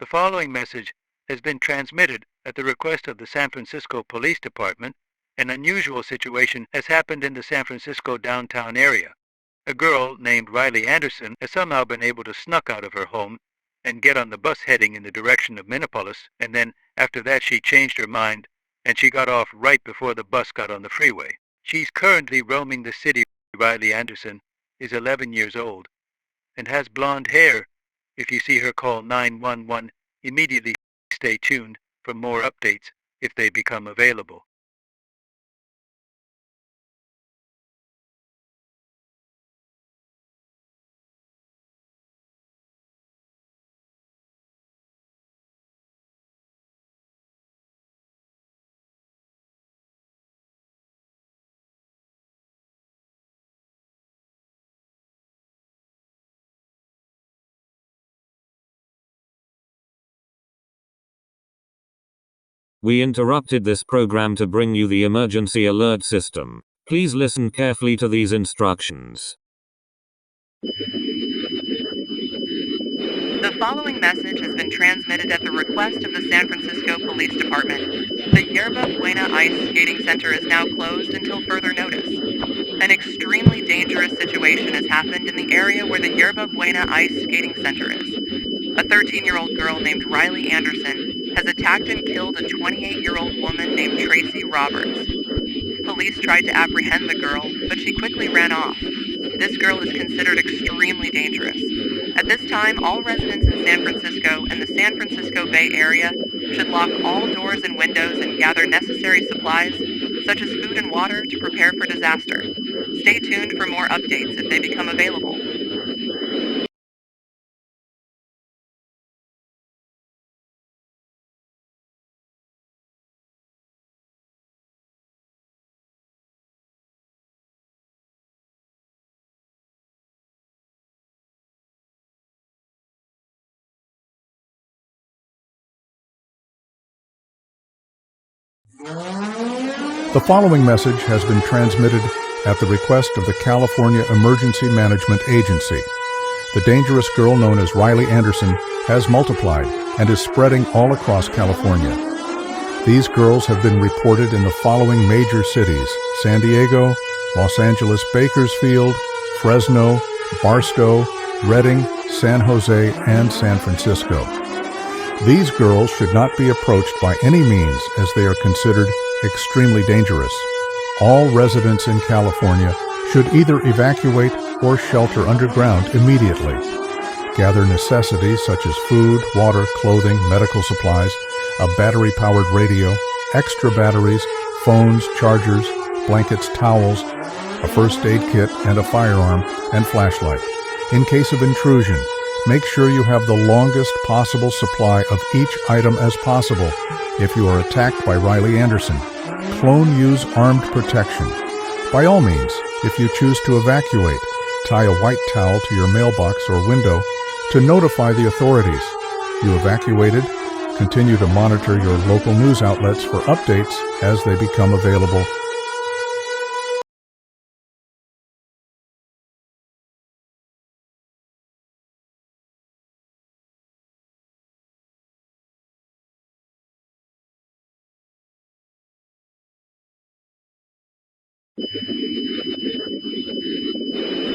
The following message has been transmitted at the request of the San Francisco Police Department. An unusual situation has happened in the San Francisco downtown area. A girl named Riley Anderson has somehow been able to snuck out of her home and get on the bus heading in the direction of Minneapolis, and then after that she changed her mind and she got off right before the bus got on the freeway. She's currently roaming the city. Riley Anderson is 11 years old and has blonde hair. If you see her, call 911 immediately. Stay tuned for more updates if they become available. We interrupted this program to bring you the emergency alert system. Please listen carefully to these instructions. The following message has been transmitted at the request of the San Francisco Police Department. The Yerba Buena Ice Skating Center is now closed until further notice. An extremely dangerous situation has happened in the area where the Yerba Buena Ice Skating Center is. A 13-year-old girl named Riley Anderson has attacked and killed a 28-year-old woman named Tracy Roberts. Police tried to apprehend the girl, but she quickly ran off. This girl is considered extremely dangerous. At this time, all residents in San Francisco and the San Francisco Bay Area should lock all doors and windows and gather necessary supplies, such as food and water, to prepare for disaster. Stay tuned for more updates if they become available. The following message has been transmitted at the request of the California Emergency Management Agency. The dangerous girl known as Riley Anderson has multiplied and is spreading all across California. These girls have been reported in the following major cities: San Diego, Los Angeles, Bakersfield, Fresno, Barstow, Redding, San Jose, and San Francisco. These girls should not be approached by any means, as they are considered extremely dangerous. All residents in California should either evacuate or shelter underground immediately. Gather necessities such as food, water, clothing, medical supplies, a battery-powered radio, extra batteries, phones, chargers, blankets, towels, a first aid kit, and a firearm and flashlight. In case of intrusion, make sure you have the longest possible supply of each item as possible. If you are attacked by Riley Anderson, clone use armed protection. By all means, if you choose to evacuate, tie a white towel to your mailbox or window to notify the authorities. You evacuated, continue to monitor your local news outlets for updates as they become available.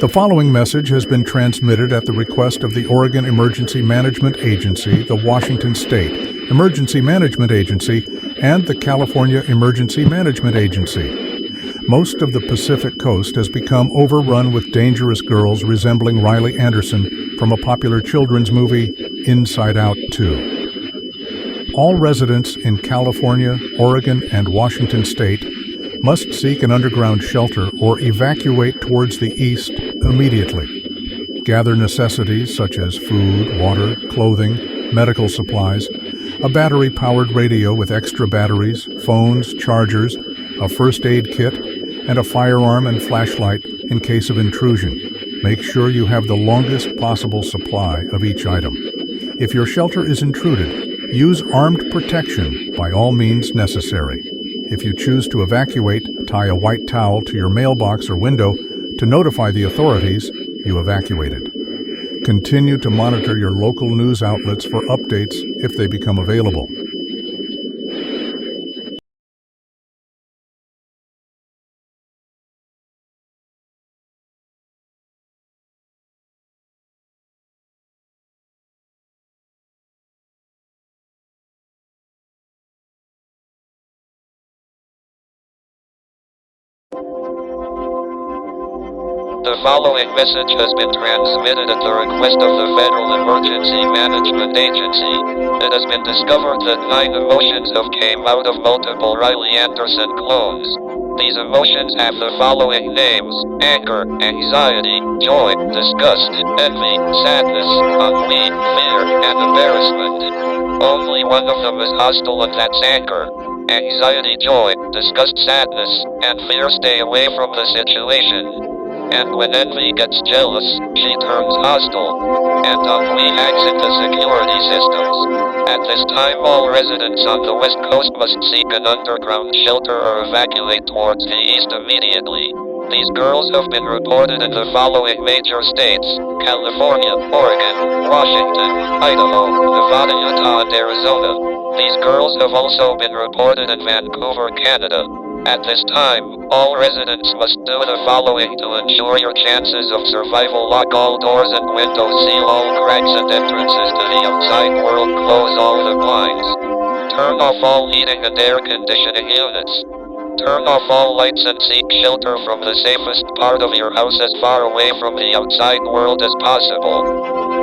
The following message has been transmitted at the request of the Oregon Emergency Management Agency, the Washington State Emergency Management Agency, and the California Emergency Management Agency. Most of the Pacific Coast has become overrun with dangerous girls resembling Riley Anderson from a popular children's movie, Inside Out 2. All residents in California, Oregon, and Washington State must seek an underground shelter or evacuate towards the east immediately. Gather necessities such as food, water, clothing, medical supplies, a battery-powered radio with extra batteries, phones, chargers, a first aid kit, and a firearm and flashlight in case of intrusion. Make sure you have the longest possible supply of each item. If your shelter is intruded, use armed protection by all means necessary. If you choose to evacuate, tie a white towel to your mailbox or window to notify the authorities you evacuated. Continue to monitor your local news outlets for updates if they become available. The following message has been transmitted at the request of the Federal Emergency Management Agency. It has been discovered that 9 emotions have came out of multiple Riley Anderson clones. These emotions have the following names: anger, anxiety, joy, disgust, envy, sadness, ennui, fear, and embarrassment. Only one of them is hostile, and that's anger. Anxiety, joy, disgust, sadness, and fear stay away from the situation. And when envy gets jealous, she turns hostile. And ennui hacks into security systems. At this time, all residents on the West Coast must seek an underground shelter or evacuate towards the east immediately. These girls have been reported in the following major states: California, Oregon, Washington, Idaho, Nevada, Utah, and Arizona. These girls have also been reported in Vancouver, Canada. At this time, all residents must do the following to ensure your chances of survival: lock all doors and windows, seal all cracks and entrances to the outside world, close all the blinds. Turn off all heating and air conditioning units. Turn off all lights and seek shelter from the safest part of your house as far away from the outside world as possible.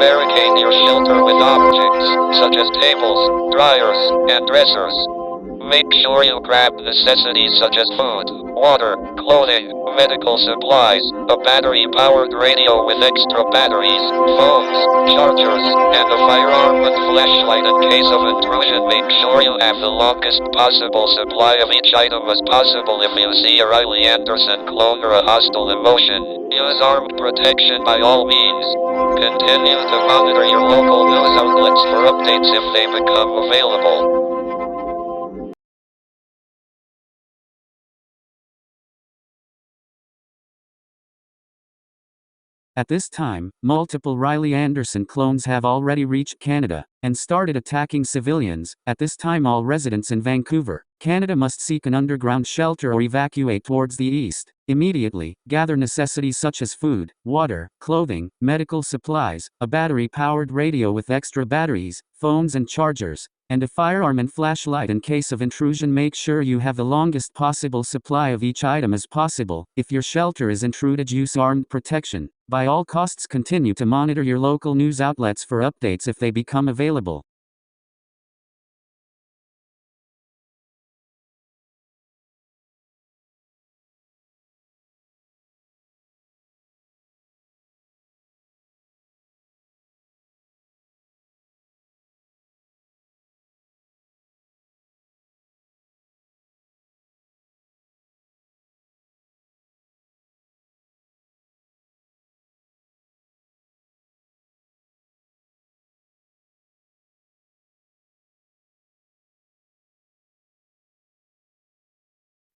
Barricade your shelter with objects, such as tables, dryers, and dressers. Make sure you grab necessities such as food, water, clothing, medical supplies, a battery-powered radio with extra batteries, phones, chargers, and a firearm and flashlight in case of intrusion. Make sure you have the longest possible supply of each item as possible. If you see a Riley Anderson clone or a hostile emotion, use armed protection by all means. Continue to monitor your local news outlets for updates if they become available. At this time, multiple Riley Anderson clones have already reached Canada and started attacking civilians. At this time, all residents in Vancouver, Canada must seek an underground shelter or evacuate towards the east immediately. Gather necessities such as food, water, clothing, medical supplies, a battery-powered radio with extra batteries, phones and chargers, and a firearm and flashlight in case of intrusion. Make sure you have the longest possible supply of each item as possible. If your shelter is intruded, use armed protection. By all costs, continue to monitor your local news outlets for updates if they become available.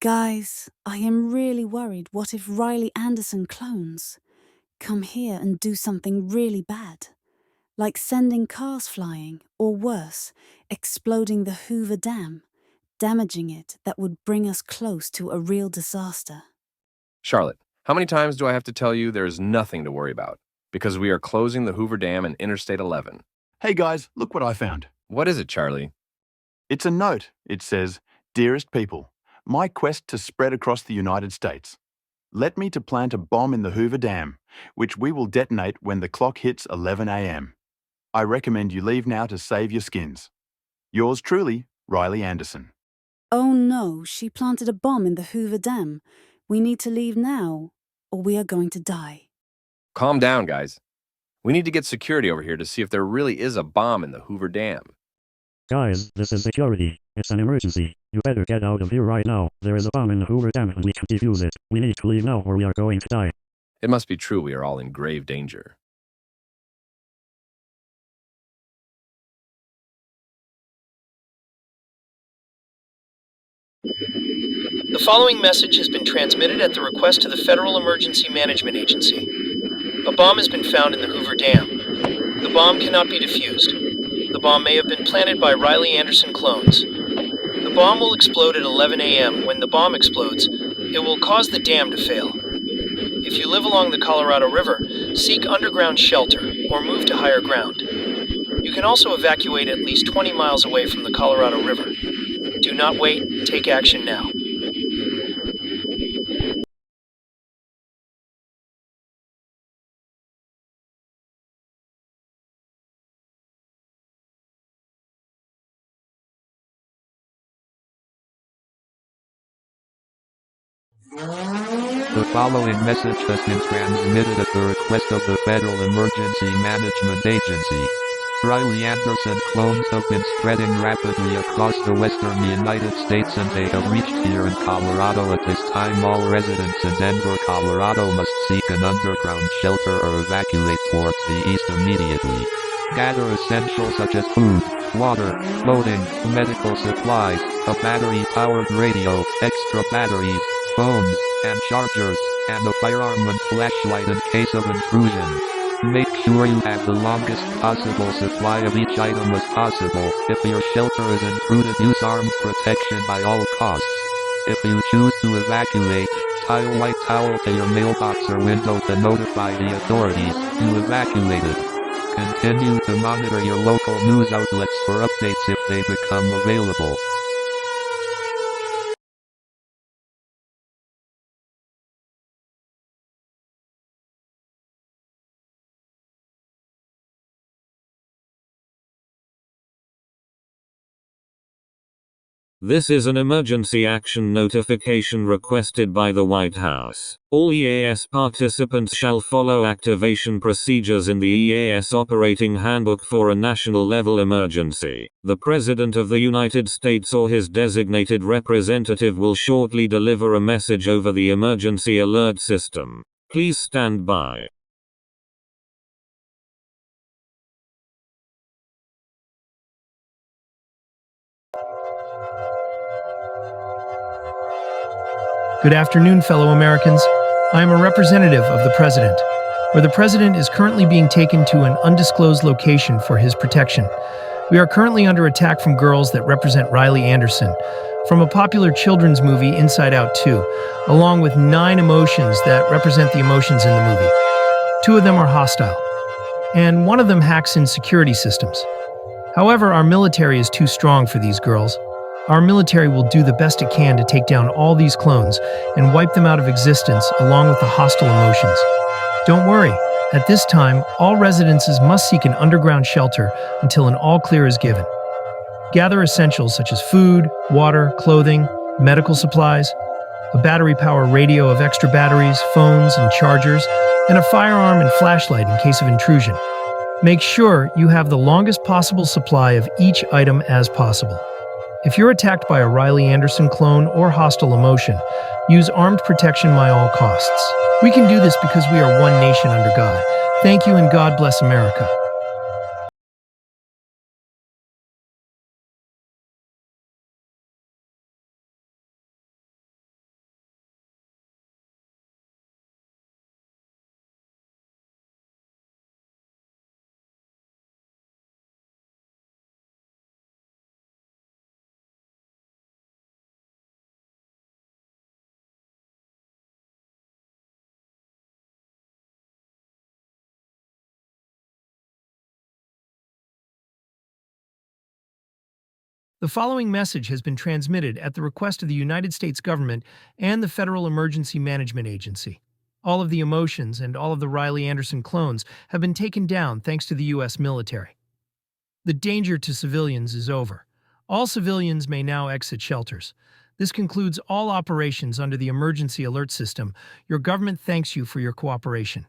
Guys, I am really worried. What if Riley Anderson clones come here and do something really bad? Like sending cars flying, or worse, exploding the Hoover Dam, damaging it. That would bring us close to a real disaster. Charlotte, how many times do I have to tell you there is nothing to worry about? Because we are closing the Hoover Dam and Interstate 11. Hey guys, look what I found. What is it, Charlie? It's a note. It says, "Dearest people, my quest to spread across the United States led me to plant a bomb in the Hoover Dam, which we will detonate when the clock hits 11 a.m. I recommend you leave now to save your skins. Yours truly, Riley Anderson." Oh no, she planted a bomb in the Hoover Dam. We need to leave now, or we are going to die. Calm down, guys. We need to get security over here to see if there really is a bomb in the Hoover Dam. Guys, this is security. It's an emergency. You better get out of here right now. There is a bomb in the Hoover Dam and we can defuse it. We need to leave now or we are going to die. It must be true we are all in grave danger. The following message has been transmitted at the request of the Federal Emergency Management Agency. A bomb has been found in the Hoover Dam. The bomb cannot be defused. The bomb may have been planted by Riley Anderson clones. The bomb will explode at 11 a.m. When the bomb explodes, it will cause the dam to fail. If you live along the Colorado River, seek underground shelter or move to higher ground. You can also evacuate at least 20 miles away from the Colorado River. Do not wait, take action now. The following message has been transmitted at the request of the Federal Emergency Management Agency. Riley Anderson clones have been spreading rapidly across the western United States and they have reached here in Colorado at this time. All residents in Denver, Colorado must seek an underground shelter or evacuate towards the east immediately. Gather essentials such as food, water, clothing, medical supplies, a battery-powered radio, extra batteries, phones, and chargers, and a firearm and flashlight in case of intrusion. Make sure you have the longest possible supply of each item as possible. If your shelter is intruded, use armed protection by all costs. If you choose to evacuate, tie a white towel to your mailbox or window to notify the authorities you evacuated. Continue to monitor your local news outlets for updates if they become available. This is an emergency action notification requested by the White House. All EAS participants shall follow activation procedures in the EAS Operating Handbook for a national-level emergency. The President of the United States or his designated representative will shortly deliver a message over the emergency alert system. Please stand by. Good afternoon, fellow Americans. I am a representative of the President, where the President is currently being taken to an undisclosed location for his protection. We are currently under attack from girls that represent Riley Anderson, from a popular children's movie Inside Out 2, along with 9 emotions that represent the emotions in the movie. 2 of them are hostile, and 1 of them hacks in security systems. However, our military is too strong for these girls. Our military will do the best it can to take down all these clones and wipe them out of existence along with the hostile emotions. Don't worry, at this time, all residences must seek an underground shelter until an all-clear is given. Gather essentials such as food, water, clothing, medical supplies, a battery-powered radio of extra batteries, phones, and chargers, and a firearm and flashlight in case of intrusion. Make sure you have the longest possible supply of each item as possible. If you're attacked by a Riley Anderson clone or hostile emotion, use armed protection by all costs. We can do this because we are one nation under God. Thank you and God bless America. The following message has been transmitted at the request of the United States government and the Federal Emergency Management Agency. All of the emotions and all of the Riley Anderson clones have been taken down thanks to the U.S. military. The danger to civilians is over. All civilians may now exit shelters. This concludes all operations under the emergency alert system. Your government thanks you for your cooperation.